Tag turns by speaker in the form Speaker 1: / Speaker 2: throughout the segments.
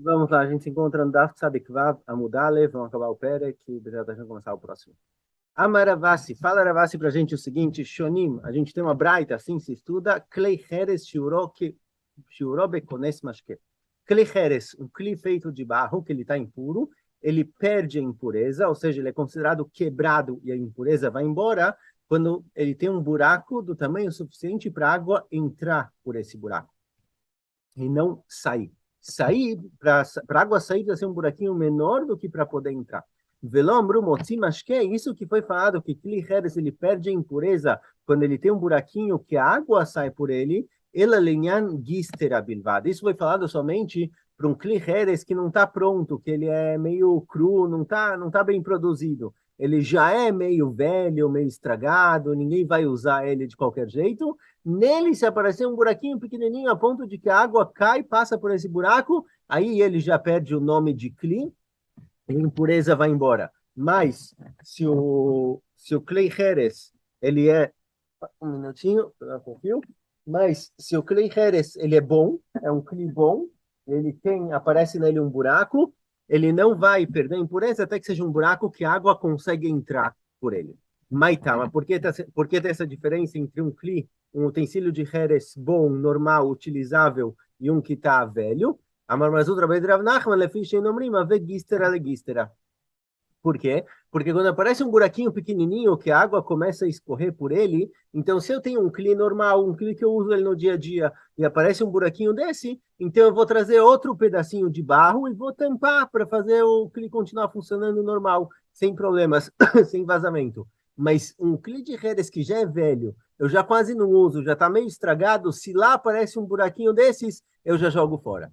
Speaker 1: Vamos lá, a gente se encontra no Daf Tzadik Vav Amud Aleph, vamos acabar o Perek e a gente começar o próximo. Amaravasi, fala Ravasi pra gente o seguinte, Shonim, a gente tem uma braita, assim se estuda, Klei Heres Shiuro Bekones Mashke. Klei Heres, um Kli feito de barro, que ele está impuro, ele perde a impureza, ou seja, ele é considerado quebrado e a impureza vai embora quando ele tem um buraco do tamanho suficiente para a água entrar por esse buraco e não sair. Sair, para a água sair, precisa ser um buraquinho menor do que para poder entrar. Velomru motzi mashke, isso que foi falado, que Kli Heres, ele perde a impureza quando ele tem um buraquinho que a água sai por ele, ela lenhan gistera bilvad. Isso foi falado somente para um Kli Heres que não está pronto, que ele é meio cru, não tá bem produzido. Ele já é meio velho, meio estragado, ninguém vai usar ele de qualquer jeito. Nele, se aparecer um buraquinho pequenininho a ponto de que a água cai, passa por esse buraco, aí ele já perde o nome de Kli, a impureza vai embora. Mas, se o Klei Heres, ele é... Um minutinho, pegar um pouquinho. Mas, se o Klei Heres, ele é bom, é um Kli bom, aparece nele um buraco, ele não vai perder a impureza até que seja um buraco que a água consegue entrar por ele. Maitama, por que tem essa diferença entre um Kli, um utensílio de Heres bom, normal, utilizável, e um que está velho? Amar Mazutra Bedrav Nachman, Lefish Enomrim, Ave Gistera Legistera. Por quê? Porque quando aparece um buraquinho pequenininho que a água começa a escorrer por ele, então se eu tenho um Kli normal, um Kli que eu uso ele no dia a dia, e aparece um buraquinho desse, então eu vou trazer outro pedacinho de barro e vou tampar para fazer o Kli continuar funcionando normal, sem problemas, sem vazamento. Mas um Kli de Heres que já é velho, eu já quase não uso, já está meio estragado, se lá aparece um buraquinho desses, eu já jogo fora.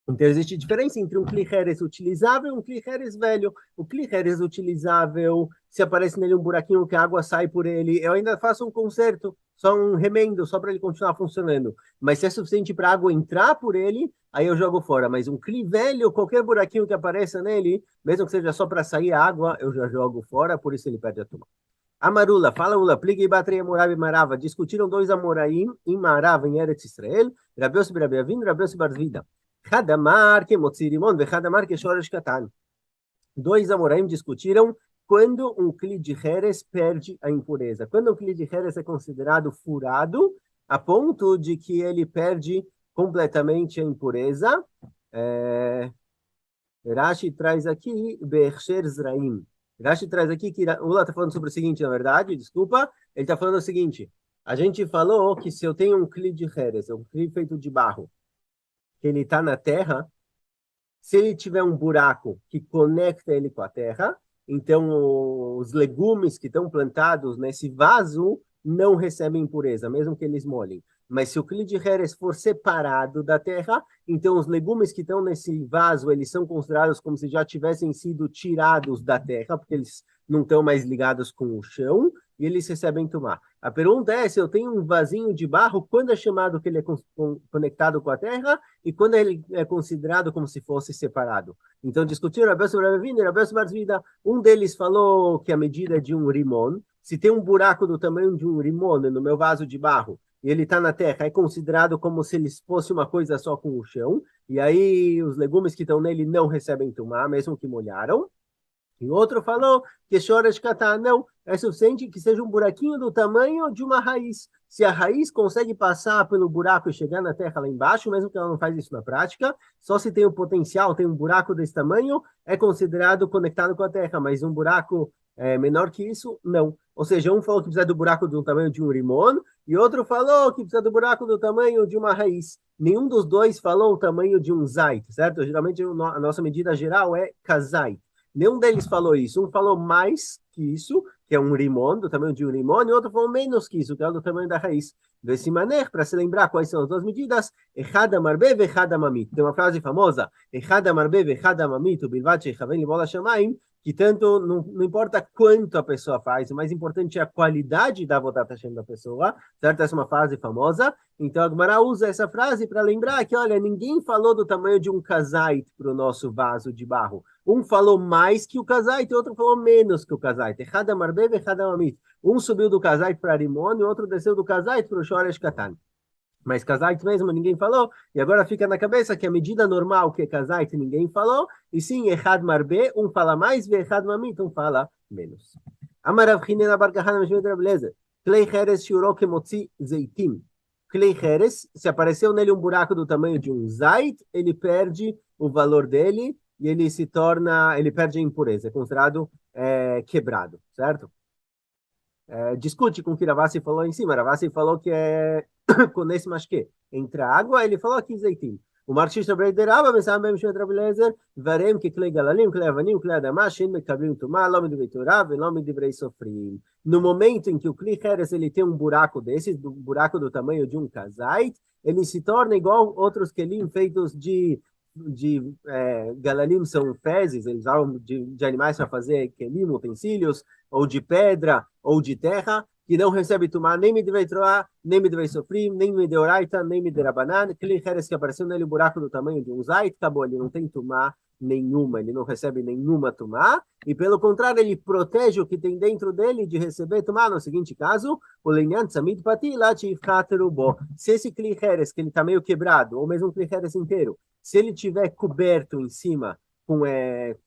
Speaker 1: Então, existe diferença entre um Kli Heres utilizável e um Kli Heres velho. O Kli Heres utilizável, se aparece nele um buraquinho que a água sai por ele, eu ainda faço um conserto, só um remendo, só para ele continuar funcionando. Mas se é suficiente para a água entrar por ele, aí eu jogo fora. Mas um Kli velho, qualquer buraquinho que apareça nele, mesmo que seja só para sair a água, eu já jogo fora, por isso ele perde a turma. Amarula, fala Ula, pliga e batrei Amorav e Marava. Discutiram dois Amoraim em Marava, em Eretz Israel, Rabi Yossi Rabi Avin, Rabi Yossi Bar Zvida. Hadamar que motzi rimon, Hadamar que shoresh katan. Dois Amoraim discutiram quando um Kli de Heres perde a impureza. Quando um Kli de Heres é considerado furado, a ponto de que ele perde completamente a impureza. Rashi traz aqui, Be'ersher Zraim. Rashi traz aqui que o Ula está falando sobre o seguinte, na verdade, desculpa, ele está falando o seguinte, a gente falou que se eu tenho um Kli de Heres, um Kli feito de barro, que ele está na terra, se ele tiver um buraco que conecta ele com a terra, então os legumes que estão plantados nesse vaso não recebem impureza, mesmo que eles molhem. Mas se o Kli de Heres for separado da terra, então os legumes que estão nesse vaso, eles são considerados como se já tivessem sido tirados da terra, porque eles não estão mais ligados com o chão, e eles recebem tomar. A pergunta é se eu tenho um vasinho de barro, quando é chamado que ele é conectado com a terra e quando ele é considerado como se fosse separado. Então discutiram Rabi Yossi Rabi Avin e Rabi Yossi Bar Zvida. Um deles falou que a medida é de um rimon. Se tem um buraco do tamanho de um rimon no meu vaso de barro e ele está na terra, é considerado como se ele fosse uma coisa só com o chão. E aí os legumes que estão nele não recebem tomar, mesmo que molharam. E outro falou que shoresh katan, não, é suficiente que seja um buraquinho do tamanho de uma raiz. Se a raiz consegue passar pelo buraco e chegar na terra lá embaixo, mesmo que ela não faz isso na prática, só se tem o potencial, tem um buraco desse tamanho, é considerado conectado com a terra, mas um buraco menor que isso, não. Ou seja, um falou que precisa do buraco do tamanho de um rimon, e outro falou que precisa do buraco do tamanho de uma raiz. Nenhum dos dois falou o tamanho de um zait, certo? Geralmente a nossa medida geral é kazait. Nenhum deles falou isso. Um falou mais que isso, que é um rimon, do tamanho de um rimon, e outro falou menos que isso, que é do tamanho da raiz. Desse maneira, para se lembrar quais são as duas medidas, Echad marbe vechad mamit. Tem uma frase famosa, Echad marbe vechad mamit, o bilvat shechaven libola shamaim, que tanto não importa quanto a pessoa faz, o mais importante é a qualidade da Avodat Hashem da pessoa, certo? Essa é uma frase famosa. Então a Gemara usa essa frase para lembrar que, olha, ninguém falou do tamanho de um kazait para o nosso vaso de barro. Um falou mais que o kazait, e outro falou menos que o kazait. Echad marbev, echad mamit. Um subiu do kazait para Rimon e o outro desceu do kazait para o shoresh katan. Mas Kazait mesmo ninguém falou, e agora fica na cabeça que a medida normal que é Kazait ninguém falou, e sim, Echad Marbe, um fala mais, e Echad Mamit, um fala menos. Amarav Hinena Bar Kahana Meshvet Rab Lezer, Klei Cheres Shuro Kemotzi Zeitim. Klei Cheres, se apareceu nele um buraco do tamanho de um Zait, ele perde o valor dele, e ele se torna, ele perde a impureza, é considerado quebrado, certo? Discute com o que Ravasi falou em cima. Ravasi falou que é com esse masque. Entre a água, ele falou aqui zeitim. O Marxish Rabreideraba, Messam Bem Shet Rabelezer, Varem que Klei Galalim, Klei Avanim, Klei Adamah, Shin Mekablim Tumah, Lome de Veiturav, Lome de Vrei Sofrim. No momento em que o Klei Heres ele tem um buraco desses, um buraco do tamanho de um kazait, ele se torna igual outros kelim feitos de galalim, são fezes, eles usam de animais para fazer kelim, utensílios, ou de pedra, ou de terra, que não recebe tumá, nem me deve troar, nem me deve sofrer, nem me de oraita, nem me de rabanan, aquele heres que apareceu nele um buraco do tamanho de um zait, acabou, ele não tem tumá nenhuma, ele não recebe nenhuma tumá, e pelo contrário, ele protege o que tem dentro dele de receber tumá. No seguinte caso, o linyan tzamid pati lá bo. Se esse kliheres, que ele está meio quebrado, ou mesmo um kliheres inteiro, se ele tiver coberto em cima com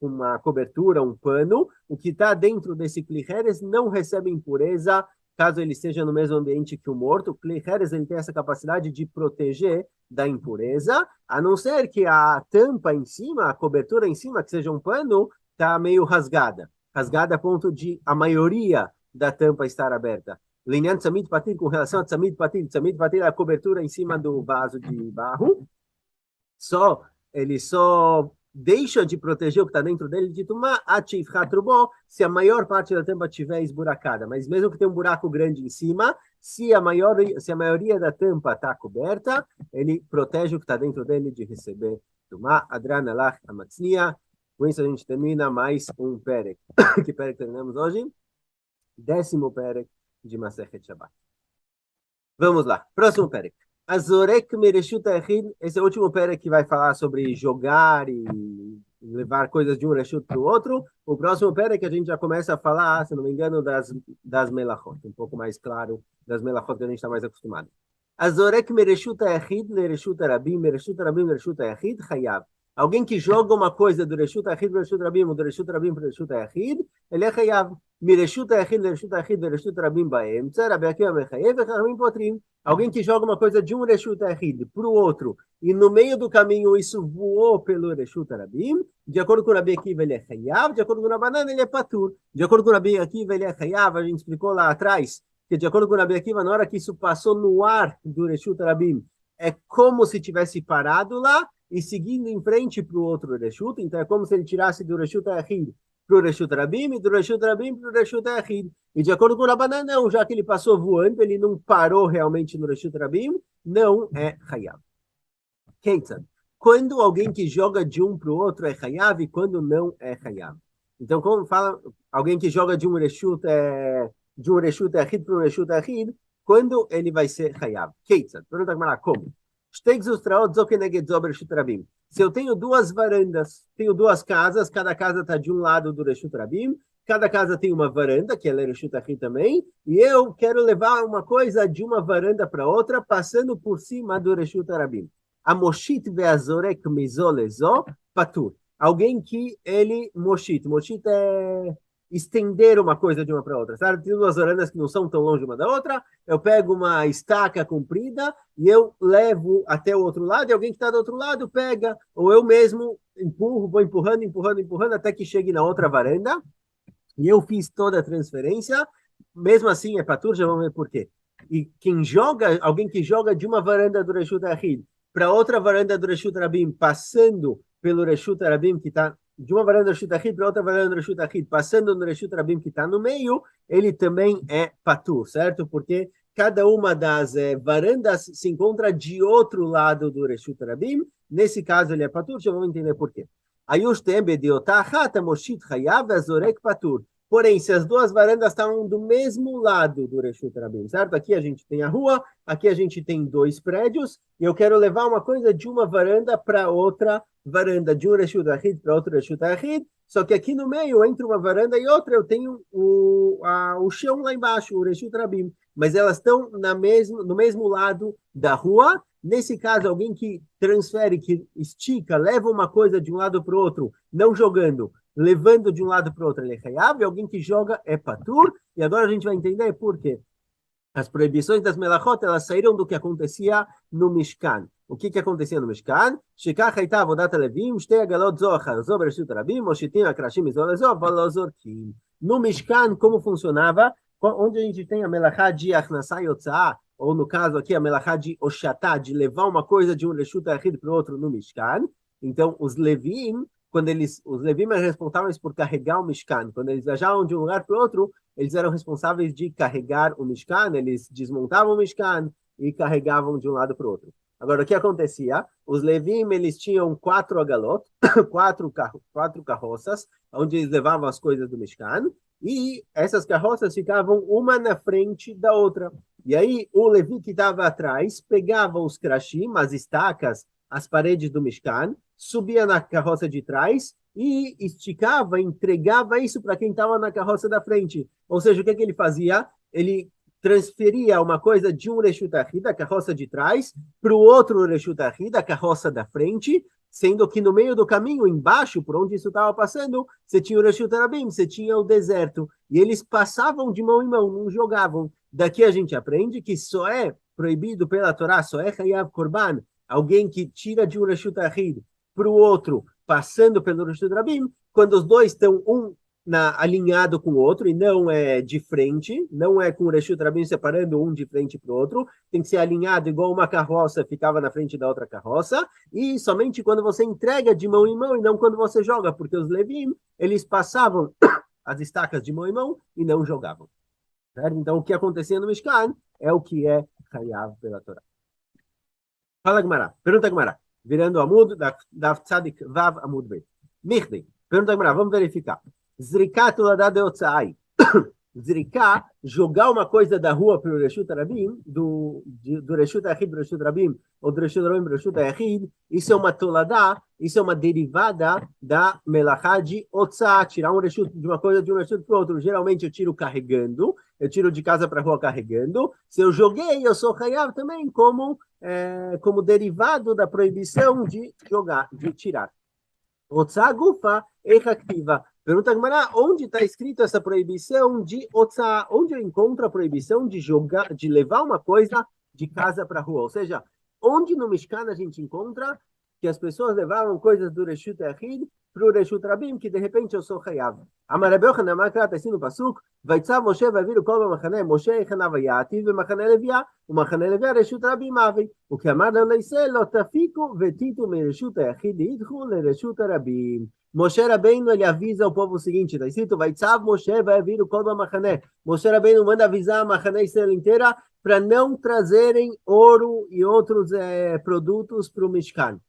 Speaker 1: uma cobertura, um pano, o que está dentro desse kliheres não recebe impureza, caso ele esteja no mesmo ambiente que o morto. O kliheres ele tem essa capacidade de proteger da impureza, a não ser que a tampa em cima, a cobertura em cima, que seja um pano, está meio rasgada. Rasgada a ponto de a maioria da tampa estar aberta. Linyan tzamid patil, com relação a tzamid patil é a cobertura em cima do vaso de barro, ele só deixa de proteger o que está dentro dele de tumá, se a maior parte da tampa estiver esburacada. Mas mesmo que tenha um buraco grande em cima, se a maioria da tampa está coberta, ele protege o que está dentro dele de receber tumá. Adran alach amatznia. Com isso a gente termina mais um perek. Que perek terminamos hoje? 10º perek de Masechet Shabbat. Vamos lá, próximo perek. Azorek Mereshut Echid, esse é o último perek que vai falar sobre jogar e levar coisas de um reshut para o outro. O próximo perek a gente já começa a falar, se não me engano, das melachot, um pouco mais claro das melachot que a gente está mais acostumado. Azorek Mereshut Echid, Lereshut Rabim, Lereshut Echid, Chayav. Alguém que joga uma coisa do Reshut Echid, Reshut Rabim, ou do Reshut Rabim para o Reshut Echid, ele é Chayav. Mireshut Echid, Lereshut Echid, Reshut Rabim Baemtza, Rabi Akiva Mechayev, Chachamim Potrim. Alguém que joga uma coisa de um Reshut Echid para o outro, e no meio do caminho isso voou pelo Reshut Rabim, de acordo com o Rabi Akiva ele é Chayav, de acordo com o Rabanan ele é Patur. De acordo com o Rabi Akiva ele é Chayav, a gente explicou lá atrás, que de acordo com o Rabi Akiva, na hora que isso passou no ar do Reshut Rabim, é como se tivesse parado lá, e seguindo em frente para o outro Reshut, então é como se ele tirasse do Reshut Echid para o Reshut Rabim, e do Reshut Rabim para o Reshut Echid. E de acordo com o Rabanan, não, já que ele passou voando, ele não parou realmente no Reshut Rabim, não é Hayav. Keitzad, quando alguém que joga de um para o outro é Hayav e quando não é Hayav. Então, como fala, alguém que joga de um Reshut Echid para o Reshut Echid, quando ele vai ser Hayav? Keitzad, pergunta como? Se eu tenho duas varandas, tenho duas casas, cada casa está de um lado do Reshut Rabim, cada casa tem uma varanda, que é Reshut Echid também, e eu quero levar uma coisa de uma varanda para outra, passando por cima do Reshut Rabim. Amoshit ve'azorek mizolezo patur. Alguém que ele moshit é estender uma coisa de uma para outra, sabe? Tem duas varandas que não são tão longe uma da outra, eu pego uma estaca comprida e eu levo até o outro lado, e alguém que está do outro lado pega, ou eu mesmo empurro, vou empurrando, até que chegue na outra varanda, e eu fiz toda a transferência, mesmo assim é patur, já vamos ver por quê. E quem joga, alguém que joga de uma varanda do Reshut Echid para outra varanda do Reshut Rabim, passando pelo Reshut Rabim que está de uma varanda do Reshut Echid para outra varanda do Reshut Echid, passando no Reshut Rabim que está no meio, ele também é patur, certo? Porque cada uma das varandas se encontra de outro lado do Reshut Rabim. Nesse caso ele é patur, já vamos entender por quê. Ayush tem bediotah hat moshit chayav azorek patur. Porém, se as duas varandas estavam do mesmo lado do Reshut Rabim, certo? Aqui a gente tem a rua, aqui a gente tem dois prédios, e eu quero levar uma coisa de uma varanda para outra varanda, de um Reshut Ahid para outro Reshut Ahid, só que aqui no meio, entre uma varanda e outra, eu tenho o chão lá embaixo, o Reshut Rabim, mas elas estão no mesmo lado da rua. Nesse caso, alguém que transfere, que estica, leva uma coisa de um lado para o outro, não jogando, levando de um lado para o outro, ele é Hayav, e alguém que joga é Patur, e agora a gente vai entender por quê. As proibições das melachot, elas saíram do que acontecia no Mishkan. O que acontecia no Mishkan? Shekach haita avodat levim, shtei agalot zohar, zo bereshut rabim, moshitim akrashim izol ezov, valozorkim. No Mishkan, como funcionava? Onde a gente tem a melachá de achnasá e otzá, ou no caso aqui a melachá de oshatá, de levar uma coisa de um reshut ahid para o outro no Mishkan. Então, os levim, os levim eram responsáveis por carregar o Mishkan. Quando eles viajavam de um lugar para o outro, eles eram responsáveis de carregar o Mishkan, eles desmontavam o Mishkan e carregavam de um lado para o outro. Agora, o que acontecia? Os Levim, eles tinham 4 agalot, quatro carroças, onde eles levavam as coisas do Mishkan, e essas carroças ficavam uma na frente da outra. E aí, o Levi que estava atrás pegava os krashim, as estacas, as paredes do Mishkan, subia na carroça de trás e esticava, entregava isso para quem estava na carroça da frente. Ou seja, o que ele fazia? Ele transferia uma coisa de um Reshut Ahid, da carroça de trás, para o outro Reshut Ahid, da carroça da frente, sendo que no meio do caminho, embaixo, por onde isso estava passando, você tinha o Reshut Rabim, você tinha o deserto. E eles passavam de mão em mão, não jogavam. Daqui a gente aprende que só é proibido pela Torá, só é Hayav Korban, alguém que tira de um Reshut Ahid para o outro, passando pelo Reshut Rabim, quando os dois estão alinhado com o outro, e não é de frente, não é com o Reshut Rabim separando um de frente para o outro, tem que ser alinhado igual uma carroça ficava na frente da outra carroça, e somente quando você entrega de mão em mão, e não quando você joga, porque os Levim, eles passavam as estacas de mão em mão e não jogavam. Certo? Então, o que acontecia no Mishkan é o que é Hayav pela Torá. Fala, Gemara. Pergunta, Gemara. Virando Amud, da Tzadik Vav Amud Bet. Michdi. Pergunta, Gemara. Vamos verificar. Zriká tuladá de otzai. Zriká, jogar uma coisa da rua para o Reshut Rabim, do Reshut Ahid para o Reshut Rabim, ou do Reshut Rabim para o Reshut Ahid, isso é uma toladá, isso é uma derivada da melachá de otzá, tirar um Reshut de uma coisa de um Reshut para o outro. Geralmente eu tiro carregando, eu tiro de casa para a rua carregando. Se eu joguei, eu sou Hayav também como derivado da proibição de jogar, de tirar. Otzá gufa echaktiva. Pergunta Gemara, onde está escrito essa proibição de otzá? Onde eu encontro a proibição de jogar, de levar uma coisa de casa para a rua? Ou seja, onde no Mishkan a gente encontra que as pessoas levavam coisas do Reshut Ahid para o Reshut Rabim, que de repente eu sou Hayav. Amar Rabbi Yochanan, está assim no Pasuk, Vaitzav Moshe vaviru kol b'machane, Moshe echanav yativ b'machane Leviá, ומחנה לוי רשות רבים אבי, וכאמר לו לישראל לא תפיקו ותיתו מרשות היחיד ידחו לרשות הרבים. Moshe Rabbeinu, ele avisa ao povo o seguinte, está escrito, Vaitzav Moshe vai vir o Kol Machané. Moshe Rabbeinu manda avisar a Machané Israel inteira para não trazerem ouro e outros produtos para o Mishkan.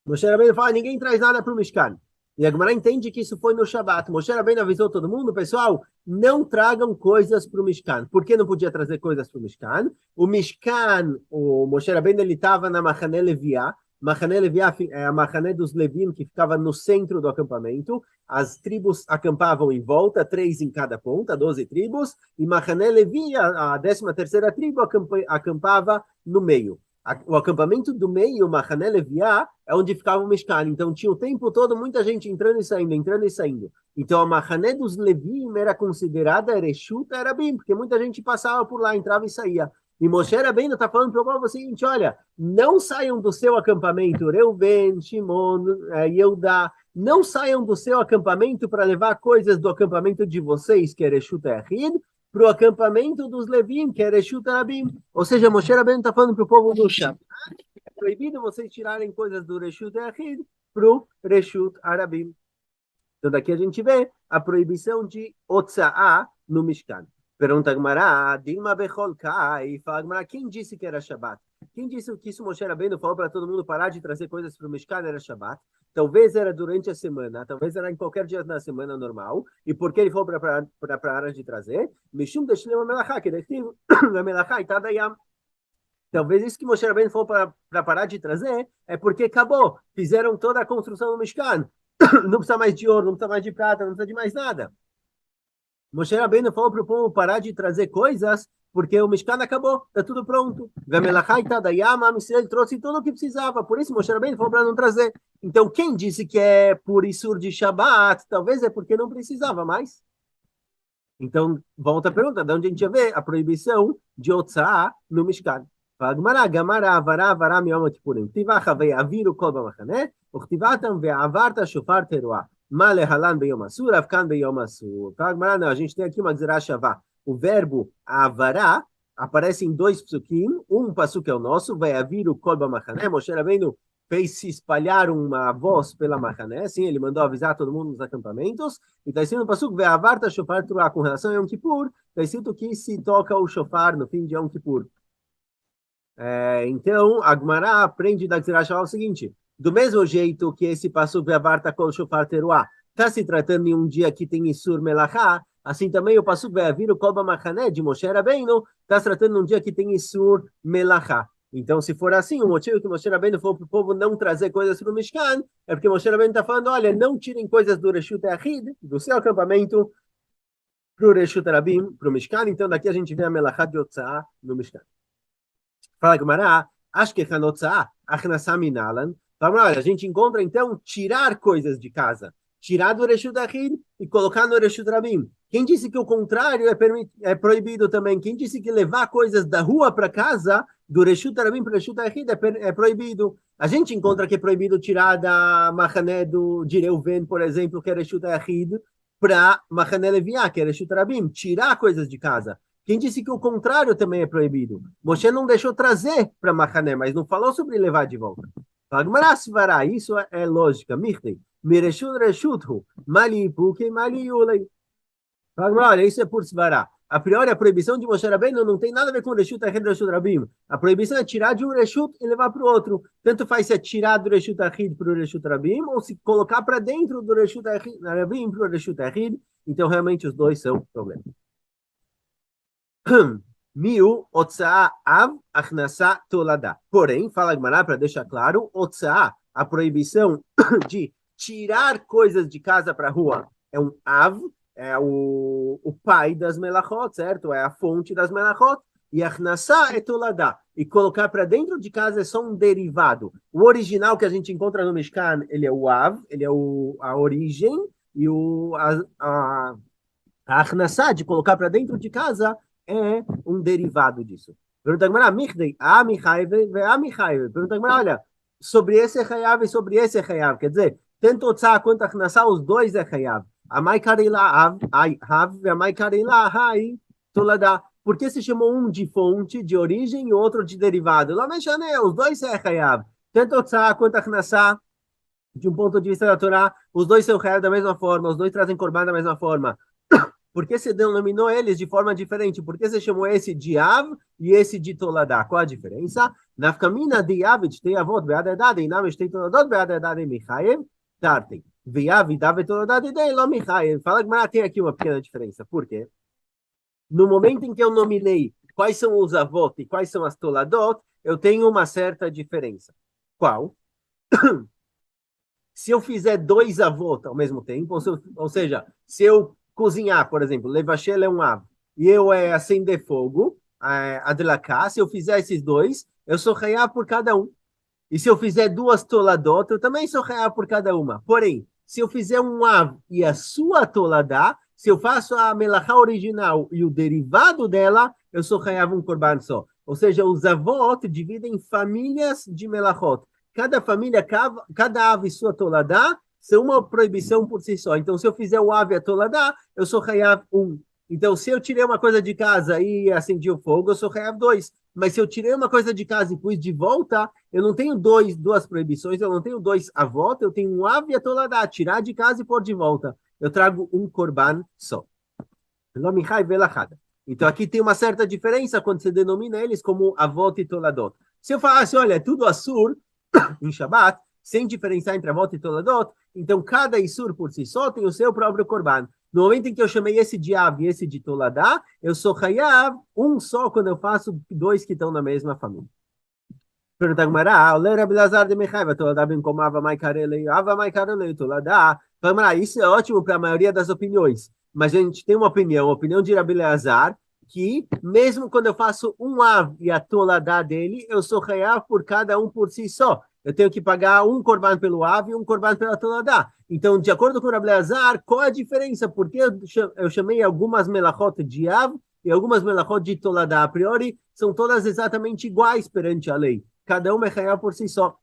Speaker 1: Moshe Rabbeinu fala, ninguém traz nada para o Mishkan. E a Gemara entende que isso foi no Shabat. Moshe Rabbeinu avisou todo mundo, pessoal, não tragam coisas para o Mishkan. Por que não podia trazer coisas para o Mishkan? O Mishkan, o Moshe Rabbeinu, ele estava na Machané Leviá. Machané Leviá é a Machané dos Levim, que ficava no centro do acampamento. As tribos acampavam em volta, 3 em cada ponta, 12 tribos. E Machané Levi, a 13ª tribo, acampava no meio. O acampamento do meio, Machané Leviá, é onde ficava o Mishkan. Então tinha o tempo todo muita gente entrando e saindo, entrando e saindo. Então a Machané dos Levim era considerada Reshut Rabim, porque muita gente passava por lá, entrava e saía. E Moshe Rabbeinu está falando para o povo o seguinte, olha, não saiam do seu acampamento, Reuven, Shimon, Yehudá, não saiam do seu acampamento para levar coisas do acampamento de vocês, que é Reshut Ahid, para o acampamento dos Levim, que é Reshut Rabim. Ou seja, Moshe Rabbeinu está falando para o povo do Shabat, é proibido vocês tirarem coisas do Reshut Ahid para o Reshut Rabim. Então daqui a gente vê a proibição de Otza'á no Mishkan. Pergunta Gemara, Dilma Bechol Kai, fala Gemara, quem disse que era Shabat? Quem disse que isso Moshe Rabbeinu falou para todo mundo parar de trazer coisas para o Mishkan era Shabbat? Talvez era durante a semana, talvez era em qualquer dia da semana normal. E por que ele falou para parar de trazer? Mishum deshlema melachá, que detivo na melachá e tadayam. Talvez isso que Moshe Rabbeinu falou para parar de trazer é porque acabou. Fizeram toda a construção do Mishkan. Não precisa mais de ouro, não precisa mais de prata, não precisa de mais nada. Moshe Rabbeinu falou para o povo parar de trazer coisas porque o Mishkan acabou, está tudo pronto. Ele trouxe tudo o que precisava, por isso Moshe Rabbeinu falou para não trazer. Então, quem disse que é por Isur de Shabbat, talvez é porque não precisava mais. Então, volta a pergunta, de onde a gente vê a proibição de Otzá no Mishkan? Fala, Gamara, Avará, Avará, Miyom Kippurim. Tivacha ve'aviru kol b'machaneh, uchtivatam ve'avarta shofar teruah. Malehalan beyom asur, afkan beyom asur. Fala, não, a gente tem aqui uma Gzerá Shavá. O verbo avará aparece em dois psukim. Um pasuk é o nosso, ve'aviru kol b'machaneh. Moshe Rabbeinu fez se espalhar uma voz pela Machané, sim, ele mandou avisar todo mundo nos acampamentos, e está escrito no pasuk, ve'avarta shofar teruah, com relação a Yom Kippur, está escrito que se toca o shofar no fim de Yom Kippur. Então, a Gemara aprende da Gzerá Shavá o seguinte: do mesmo jeito que esse pasuk ve'avarta kol shofar teruah está se tratando de um dia que tem Isur Melachá, assim também o pasuk ve'aviru kol b'machaneh de Moshe Rabbeinu está se tratando de um dia que tem Isur Melachá. Então, se for assim, o motivo que Moshe Rabbeinu falou para o povo não trazer coisas para o Mishkan é porque Moshe Rabbeinu está falando, olha, não tirem coisas do Reshut Yachid, do seu acampamento, para o Reshut Rabim, para o Mishkan. Então, daqui a gente vê a Melachá de Otzá no Mishkan. Fala Gemara, acho que Hanotzá, Achnasá Minalan. Fala, olha, a gente encontra então tirar coisas de casa, tirar do Reshut Yachid e colocar no Reshut Rabim. Quem disse que o contrário é proibido também? Quem disse que levar coisas da rua para casa, do Reshut Rabim para o Reshut Yachid, é proibido? A gente encontra que é proibido tirar da Machané de Reuven, por exemplo, que é Reshut Yachid, para Machané Leviá, que é Reshut Rabim, tirar coisas de casa. Quem disse que o contrário também é proibido? Moshe não deixou trazer para Machané, mas não falou sobre levar de volta. Isso é lógica. Mirtei. Mireshut reshuthu. Mali puke mali yulei. Olha, isso é por Svará. A priori, a proibição de Moshe Rabbeinu não tem nada a ver com o Reshut Yachid e Reshut Rabim. A proibição é tirar de um Reshut e levar para o outro. Tanto faz se é tirar do Reshut Yachid para o Reshut Rabim, ou se colocar para dentro do Reshut Rabim para o Reshut Yachid. Então, realmente, os dois são problemas. Miu, Otzaa, Av, Achnasá, Toladá. Porém, fala Gemara para deixar claro, Otzaa, a proibição de tirar coisas de casa para a rua, é um Av, é o pai das melachot, certo? É a fonte das melachot. E Achnasá é Toladá. E colocar para dentro de casa é só um derivado. O original que a gente encontra no Mishkan, ele é o Av, ele é a origem, e a Achnasá, de colocar para dentro de casa, é um derivado disso. Pergunta Gemara, Michdei, Amichaive, Ve'amichaive. Pergunta Gemara, olha, sobre esse é Chayav e sobre esse é Chayav. Quer dizer, tanto Otzá quanto Achnasá, os dois é Chayav. Amai Karila Hav, Amai Karila Hai, Toladá. Por que se chamou um de fonte, de origem, e outro de derivado? Lá mexane, os dois é Chayav. Tanto Otzá quanto Achnasá, de um ponto de vista da Torá, os dois são Chayav da mesma forma, os dois trazem Korban da mesma forma. Por que você denominou eles de forma diferente? Por que você chamou esse de Av e esse de Toladá? Qual a diferença? Nafkamina de Av te avot be'adadade, inam te toladot be'adadade michayev, tartem. Ve'av e Dav toladade dei lo michayev. Fala que tem aqui uma pequena diferença. Por quê? No momento em que eu nominei quais são os avot e quais são as toladot, eu tenho uma certa diferença. Qual? Se eu fizer dois avot ao mesmo tempo, ou seja, se eu cozinhar, por exemplo, levashel é um av, e eu acender fogo, adlaká, se eu fizer esses dois, eu sou chayav por cada um. E se eu fizer duas toladot, eu também sou chayav por cada uma. Porém, se eu fizer um av e a sua toladá, se eu faço a melachá original e o derivado dela, eu sou chayav um korban só. Ou seja, os avot dividem famílias de melachot. Cada família, cada ave e sua toladá, são uma proibição por si só. Então, se eu fizer o ave e a toladá, eu sou chayav 1. Então, se eu tirei uma coisa de casa e acendi o fogo, eu sou chayav 2. Mas se eu tirei uma coisa de casa e pus de volta, eu não tenho duas proibições, eu não tenho dois avot, eu tenho um ave e a toladá, tirar de casa e pôr de volta. Eu trago um korban só. Então, aqui tem uma certa diferença quando você denomina eles como avot e toladot. Se eu falasse, olha, é tudo assur em Shabbat, sem diferenciar entre Avot e Toladot, então cada Isur por si só tem o seu próprio Korban. No momento em que eu chamei esse de Av e esse de Toladá, eu sou Hayav um só quando eu faço dois que estão na mesma família. Pergunta Gmará, o Rabi Lazar de Mechaiva, Toladá bem como Ava Maikarele, Ava Maikarele, Toladá. Isso é ótimo para a maioria das opiniões, mas a gente tem uma opinião de Rabi Lazar, que mesmo quando eu faço um Av e a Toladá dele, eu sou Hayav por cada um por si só. Eu tenho que pagar um Korban pelo Av e um Korban pela Toladá. Então, de acordo com o Rabi Lazar, qual é a diferença? Porque eu chamei algumas melachot de Av e algumas melachot de Toladá. A priori, são todas exatamente iguais perante a lei. Cada uma é real por si só.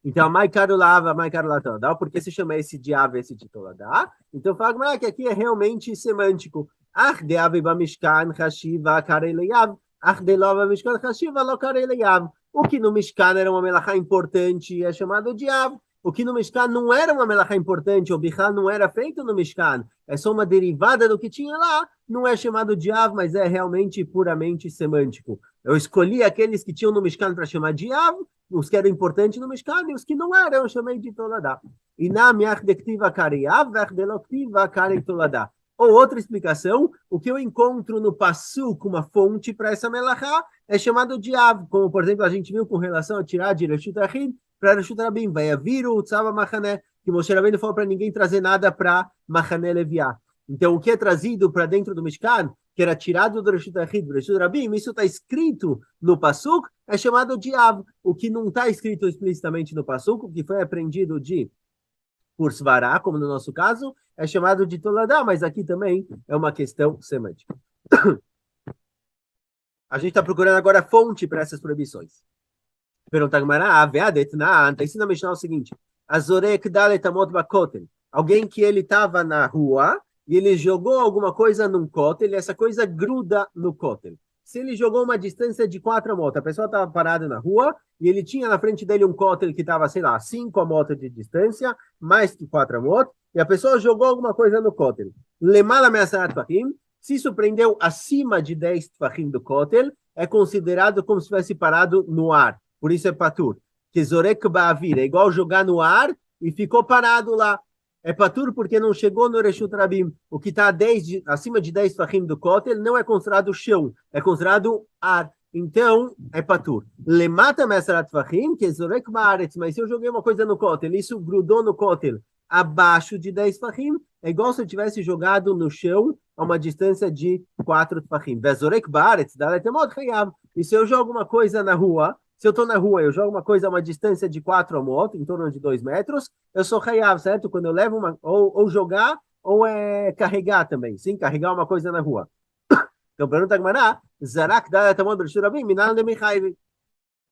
Speaker 1: Então, mais caro lava, mais caro lá toladá. Por que se chama esse de ave, esse de toladá? Então, fala que aqui é realmente semântico. Ach de ave bamishkan chashiva karei leiav. Ach de lova bamishkan chashiva lo karei leiav. O que no Mishkan era uma melachá importante é chamado de ave. O que no Mishkan não era uma melachá importante, o bichal não era feito no Mishkan, é só uma derivada do que tinha lá, não é chamado de Av, mas é realmente puramente semântico. Eu escolhi aqueles que tinham no Mishkan para chamar de Av, os que eram importantes no Mishkan, e os que não eram, eu chamei de Toladá. E na miach dektiva karei Av, vech deloktiva karei Toladá. Ou outra explicação, o que eu encontro no Passuk, uma fonte para essa melachá, é chamado de Av, como por exemplo a gente viu com relação a tirar de Reshut Achid para Reshut Rabim, vai vir o Tzava Machané, que Moshe Rabbeinu falou para ninguém trazer nada para Machané Leviá. Então o que é trazido para dentro do Mishkan, que era tirado do Reshut Achid, do Reshut Rabim, isso está escrito no Passuk, é chamado de Av. O que não está escrito explicitamente no Passuk, o que foi aprendido por Svará, como no nosso caso, é chamado de Toladá, mas aqui também é uma questão semântica. A gente está procurando agora fonte para essas proibições. Pergunta Gmará, está ensina a Mishnah o seguinte: Azorek dalet amot bakotel. Alguém que ele estava na rua e ele jogou alguma coisa num kotel e essa coisa gruda no kotel. Se ele jogou uma distância de 4 amot, a pessoa estava parada na rua e ele tinha na frente dele um kotel que estava, sei lá, 5 amot de distância, mais que 4 amot, e a pessoa jogou alguma coisa no kotel. Lemala me'asarat tfachim, se isso prendeu acima de 10 tfachim do kotel, é considerado como se estivesse parado no ar. Por isso é patur. Que zorek ba'avir, é igual jogar no ar e ficou parado lá. É patur porque não chegou no Reshut Rabim. O que está acima de 10 fachim do kotel não é considerado chão, é considerado ar. Então, é patur. Lemata me'asarat fachim, que zorek ba'aretz, mas se eu joguei uma coisa no kotel, isso grudou no kotel abaixo de 10 fachim, é igual se eu tivesse jogado no chão a uma distância de 4 fachim. Vezorek ba'aretz, daletemot chayav. E se eu jogo uma coisa na rua, se eu estou na rua, eu jogo uma coisa a uma distância de 4 amot, em torno de 2 metros, eu sou hayav, certo? Quando eu levo uma, ou jogar, ou carregar também. Sim, carregar uma coisa na rua. Então, pergunta a Gmará, Zarak dalatamot b'reshurabim, minal de michayv.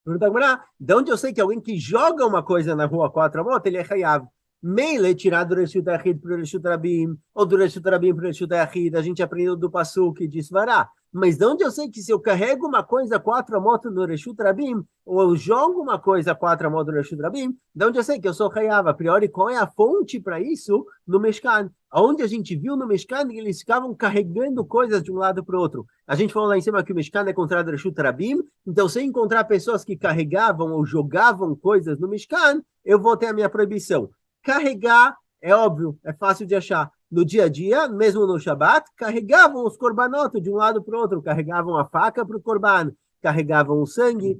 Speaker 1: Pergunta a Gmará, de onde eu sei que alguém que joga uma coisa na rua 4 amot, ele é hayav? Meile tirar do Reshut Achid para o Reshut Rabim, ou do Reshut Rabim para o Reshut Achid, a gente aprendeu do Passuk de Svará. Mas de onde eu sei que se eu carrego uma coisa 4 amot no Reshut Rabim, ou eu jogo uma coisa 4 amot no Reshut Rabim, de onde eu sei que eu sou Hayav? A priori, qual é a fonte para isso no Mishkan? Onde a gente viu no Mishkan que eles ficavam carregando coisas de um lado para o outro. A gente falou lá em cima que o Mishkan é considerado Reshut Rabim, então se eu encontrar pessoas que carregavam ou jogavam coisas no Mishkan, eu vou ter a minha proibição. Carregar, é óbvio, é fácil de achar. No dia a dia, mesmo no Shabat, carregavam os corbanotos de um lado para o outro, carregavam a faca para o corban, carregavam o sangue.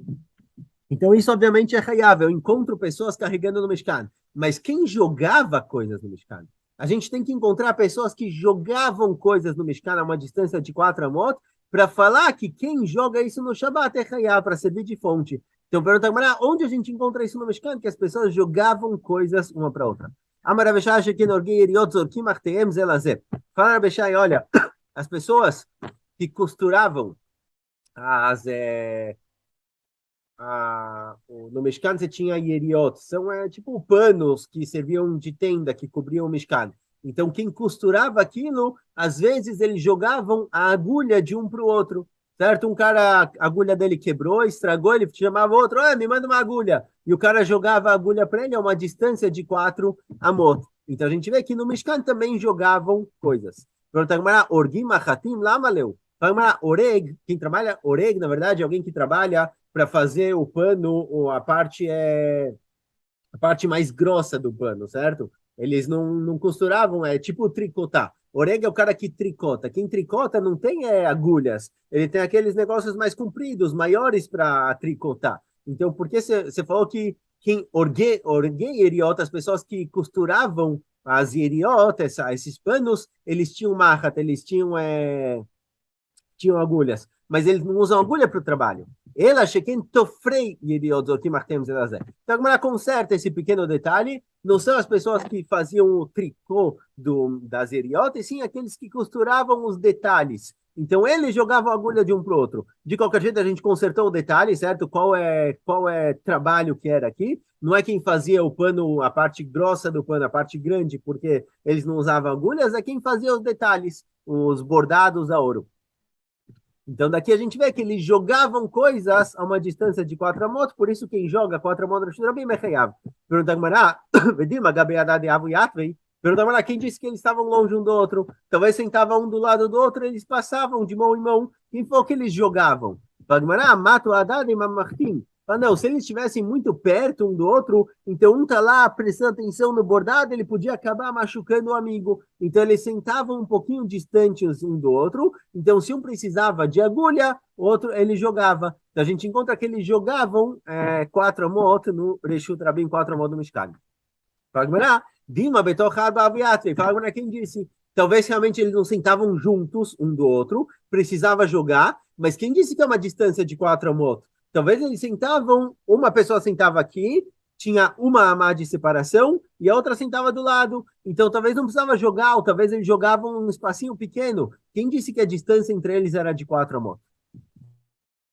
Speaker 1: Então isso obviamente é hayav. Eu encontro pessoas carregando no Mishkan. Mas quem jogava coisas no Mishkan? A gente tem que encontrar pessoas que jogavam coisas no Mishkan a uma distância de 4 amot para falar que quem joga isso no Shabat é hayav, para servir de fonte. Então, pergunta, onde a gente encontra isso no Mishkan? Que as pessoas jogavam coisas uma para outra. Fala, Rabeshai, olha, as pessoas que costuravam no Mishkan você tinha yeriot, são tipo panos que serviam de tenda, que cobriam o Mishkan. Então, quem costurava aquilo, às vezes eles jogavam a agulha de um para o outro. Certo? Um cara, a agulha dele quebrou, estragou, ele chamava outro, me manda uma agulha. E o cara jogava a agulha para ele a uma distância de 4 amot. Então a gente vê que no Mishkan também jogavam coisas. Pergunta Gmará, orgim machatim lamaleu. Oreg, quem trabalha, oreg, na verdade, é alguém que trabalha para fazer o pano, a parte mais grossa do pano, certo? Eles não costuravam, é tipo tricotar. Orega é o cara que tricota. Quem tricota não tem agulhas, ele tem aqueles negócios mais compridos, maiores para tricotar. Então, por que você falou que quem orguei eriota, as pessoas que costuravam as eriotas, esses panos, eles tinham marrat, eles tinham agulhas, mas eles não usam agulha para o trabalho. Ela, Shekin Tofrei Yeriot Zorkim Achtem Zelazé. Então, como ela conserta esse pequeno detalhe, não são as pessoas que faziam o tricô das Eriot, e sim aqueles que costuravam os detalhes. Então, eles jogavam a agulha de um para o outro. De qualquer jeito, a gente consertou o detalhe, certo? Qual é trabalho que era aqui? Não é quem fazia o pano, a parte grossa do pano, a parte grande, porque eles não usavam agulhas, é quem fazia os detalhes, os bordados a ouro. Então, daqui a gente vê que eles jogavam coisas a uma distância de 4 amot, por isso quem joga 4 amot é bem mechayav. Pergunta a Gemara, pergunta a Gemara, quem disse que eles estavam longe um do outro? Talvez sentavam um do lado do outro, eles passavam de mão em mão. Quem foi que eles jogavam? Pergunta mato Haddad e Mamachtim. Não, se eles estivessem muito perto um do outro, então um tá lá prestando atenção no bordado, ele podia acabar machucando o amigo. Então eles sentavam um pouquinho distantes um do outro. Então se um precisava de agulha, o outro ele jogava. Então a gente encontra que eles jogavam 4 amot no Reshut Rabim, 4 amot no Mishkan. Fala, Dima Betochad Aviatre. Fala, quem disse? Talvez realmente eles não sentavam juntos um do outro, precisava jogar, mas quem disse que é uma distância de 4 amot? Talvez eles sentavam, uma pessoa sentava aqui, tinha uma amá de separação e a outra sentava do lado. Então talvez não precisava jogar, ou talvez eles jogavam um espacinho pequeno. Quem disse que a distância entre eles era de 4 amot?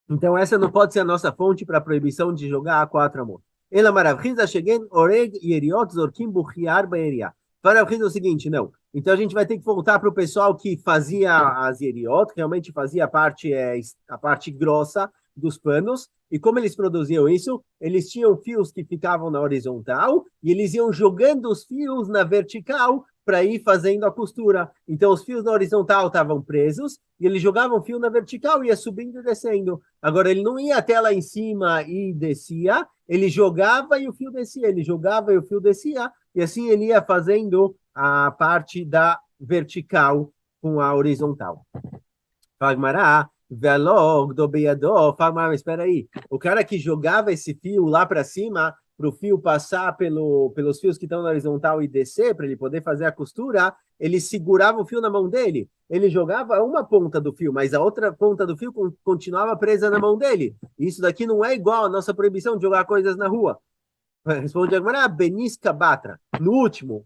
Speaker 1: Então essa não pode ser a nossa fonte para a proibição de jogar a 4 amot. Ela maravriza chegando oreg e eriot zorkim buchiar baeria. Maravriza é o seguinte, não. Então a gente vai ter que voltar para o pessoal que fazia as eriot, realmente fazia a parte grossa dos panos, e como eles produziam isso? Eles tinham fios que ficavam na horizontal e eles iam jogando os fios na vertical para ir fazendo a costura. Então os fios na horizontal estavam presos e eles jogavam o fio na vertical e ia subindo e descendo. Agora ele não ia até lá em cima e descia, ele jogava e o fio descia, ele jogava e o fio descia, e assim ele ia fazendo a parte da vertical com a horizontal. Fagmará, velog do beiador, fala, espera aí, o cara que jogava esse fio lá para cima, para o fio passar pelos fios que estão na horizontal e descer, para ele poder fazer a costura, ele segurava o fio na mão dele, ele jogava uma ponta do fio, mas a outra ponta do fio continuava presa na mão dele. Isso daqui não é igual à nossa proibição de jogar coisas na rua. Responde agora, Benisca Batra. O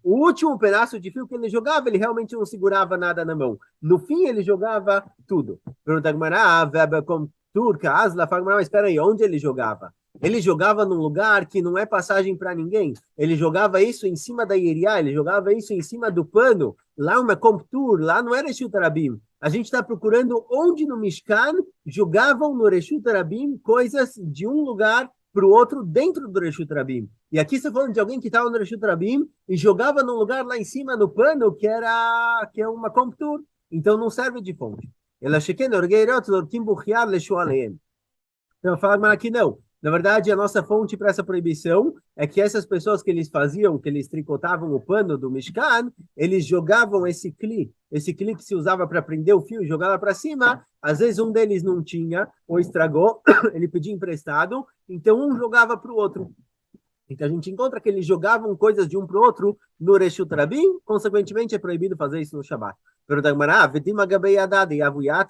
Speaker 1: último pedaço de fio que ele jogava, ele realmente não segurava nada na mão. No fim, ele jogava tudo. Pergunta agora, Weber com Turca, Asla, fala, mas espera aí, onde ele jogava? Ele jogava num lugar que não é passagem para ninguém. Ele jogava isso em cima da Iriá, ele jogava isso em cima do pano. Lá uma Comptur, lá não era Reshut Rabim. A gente está procurando onde no Mishkan jogavam no Reshut Rabim coisas de um lugar para o outro dentro do Reshut Rabim. E aqui você está falando de alguém que estava no Reshut Rabim e jogava num lugar lá em cima no pano que é uma Comptur. Então não serve de fonte. Ela então fala aqui não. Na verdade, a nossa fonte para essa proibição é que essas pessoas que eles faziam, que eles tricotavam o pano do Mishkan, eles jogavam esse cli que se usava para prender o fio, jogava para cima. Às vezes um deles não tinha ou estragou, ele pedia emprestado, então um jogava para o outro. Então a gente encontra que eles jogavam coisas de um para o outro no Reshut Rabim, consequentemente é proibido fazer isso no Shabbat. Pergunta Agmará,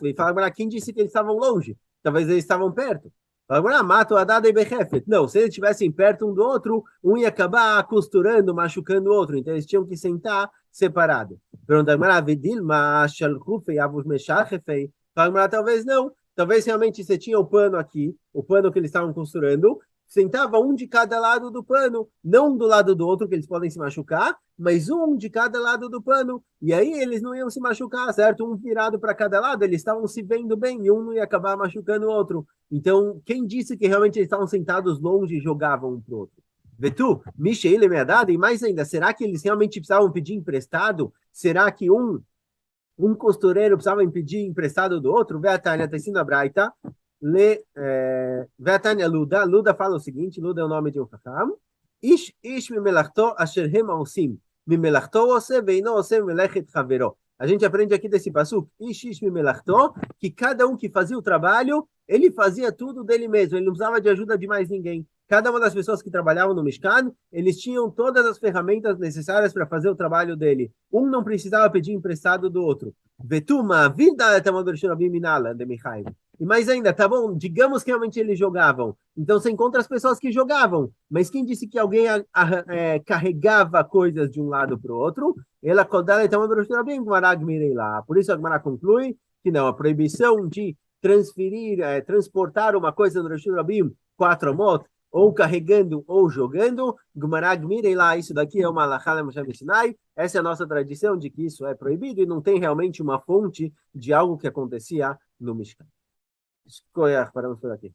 Speaker 1: e fala, quem disse que eles estavam longe? Talvez eles estavam perto. Agora, mato Haddad e Behefet. Não, se eles estivessem perto um do outro, um ia acabar costurando, machucando o outro. Então eles tinham que sentar separado. Pergunta Agmará, Vidilma, Shalchufei, Avus Meshachefei. Agmará, talvez não. Talvez realmente você tinha o pano aqui, o pano que eles estavam costurando, sentava um de cada lado do pano, não do lado do outro, que eles podem se machucar, mas um de cada lado do pano. E aí eles não iam se machucar, certo? Um virado para cada lado, eles estavam se vendo bem e um não ia acabar machucando o outro. Então, quem disse que realmente eles estavam sentados longe e jogavam um para o outro? Vetu, Michel e Meadada, e mais ainda, será que eles realmente precisavam pedir emprestado? Será que um costureiro precisava pedir emprestado do outro? Vê a Tânia, está ensinando a Braita. Vatanya Luda, Luda fala o seguinte, Luda é o nome de um Chacham, Ish mimelachto asher hem osim, mimelachto ose veino ose melechet chavero. A gente aprende aqui desse passuco, Ish mimelachto, que cada um que fazia o trabalho, ele fazia tudo dele mesmo, ele não precisava de ajuda de mais ninguém. Cada uma das pessoas que trabalhavam no Mishkan, eles tinham todas as ferramentas necessárias para fazer o trabalho dele. Um não precisava pedir emprestado do outro. Vetuma, vida de Michael. E mais ainda, tá bom, digamos que realmente eles jogavam. Então você encontra as pessoas que jogavam. Mas quem disse que alguém carregava coisas de um lado para o outro? Ela lá. Por isso a Gemara conclui que não, a proibição de transferir, transportar uma coisa no Rosh Rabim, 4 amot, ou carregando ou jogando, Gumarag mirei lá, isso daqui é uma alachá Moshe Sinai, essa é a nossa tradição de que isso é proibido e não tem realmente uma fonte de algo que acontecia no Mishkan. Paramos por aqui.